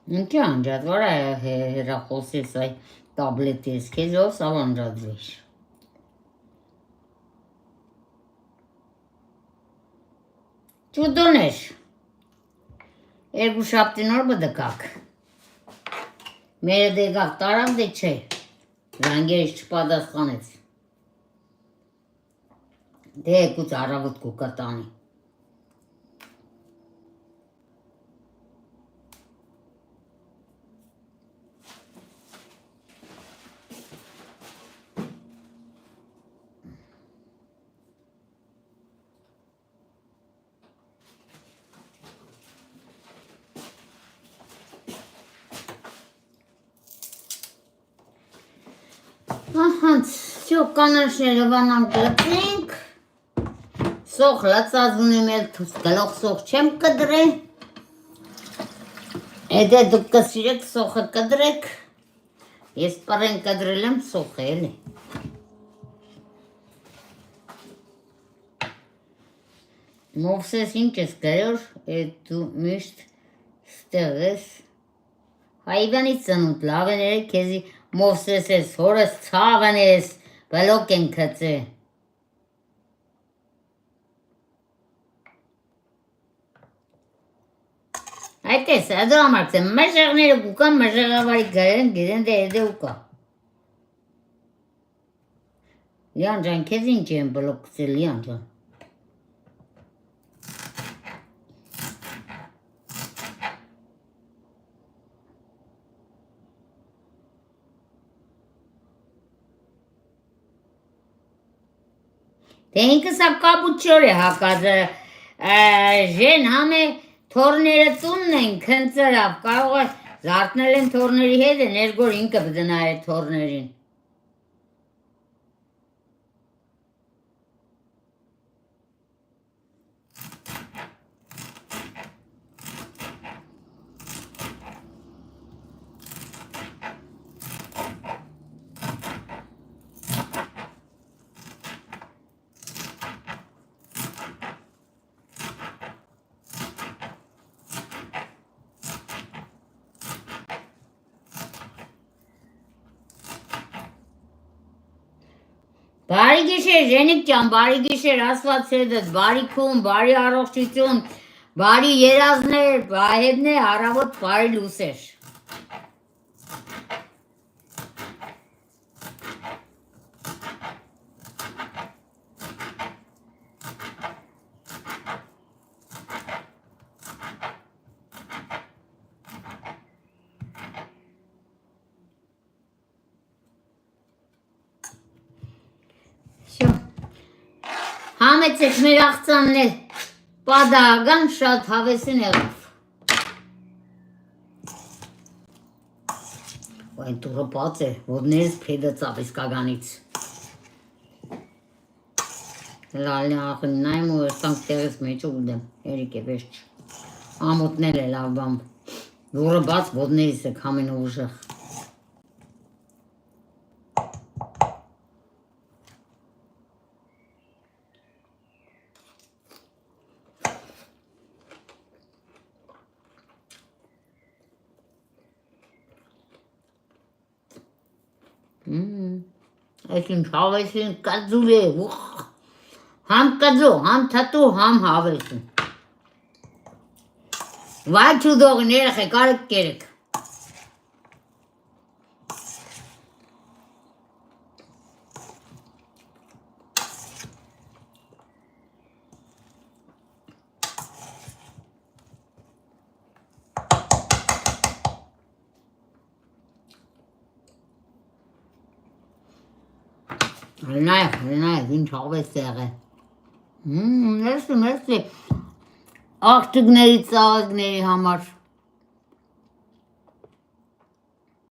Ինչի անջատվար է հեռախոսից այ տաբլետից, քեզ ով սավ անջատվիր։ Ճուդոներ, երկու շաբթի նոր բդկակ, մերը դեկակ տարավ դե չէ, զանգերից չպատասխանեց, դե եկուց առավոտ կուկատանի։ Ահանց, всё, կանաչները վանամ կլծենք, սող լծած ունեմ էլ գլող սող չեմ կդրե, եթե դուք կսիրեք սողը կդրեք, ես պռեն կդրել եմ սողը էլի։ Մովսես ինչ ես գրոր, դու միշտ ստեղ ես, հայվանից ծնուտ լավ են երեք քեզի Մովսես ես, հորս ցավն ես, բլոկ են քծե։ Այդ ես, դու ամարց եմ, մժեղները կուկան, մժեղավարի գրեն, գիրեն դե էդե ուկա։ Լիան ջան, քեզ ինչ եմ բլոկ կծել, Լիան ջան։ Դե ինքը սավ կապուչոր է հակածը, ժեն համե թորները ծունն են քնծրավ, կարող է զարդնել են թորների հետ է, ներգոր ինքը բդնա է թորներին։ Բարի գիշեր, Ժենիկ ջան, բարի գիշեր, Աստված հետդ, բարի քուն, բարի առողջություն, բարի երազներ, հայտնե առավոտ բարի լուսեր։ Համեցեք մեր աղծանն էլ պադագան շատ հավեսին եղավ։ Այն տուրը պաց է, ոտներս պեդը ծավիս կագանից։ Լալի աղին նայմ ու երստանք տեղես մեջը ուդեմ, երիք է վերջ։ Ամոտնել է լավ բամ, դուրը բաց ոտներիս է կամին ուժեղ։ Այսին հավեսին կածուլ է, համ կածու, համ թատու, համ հավեսին։ Վայ չուդողն երեխ է, կարեք կերեք։ Հրնայք, ինչ հավես տեղ է։ Մերսի, աղջիկների ծաղիկների համար։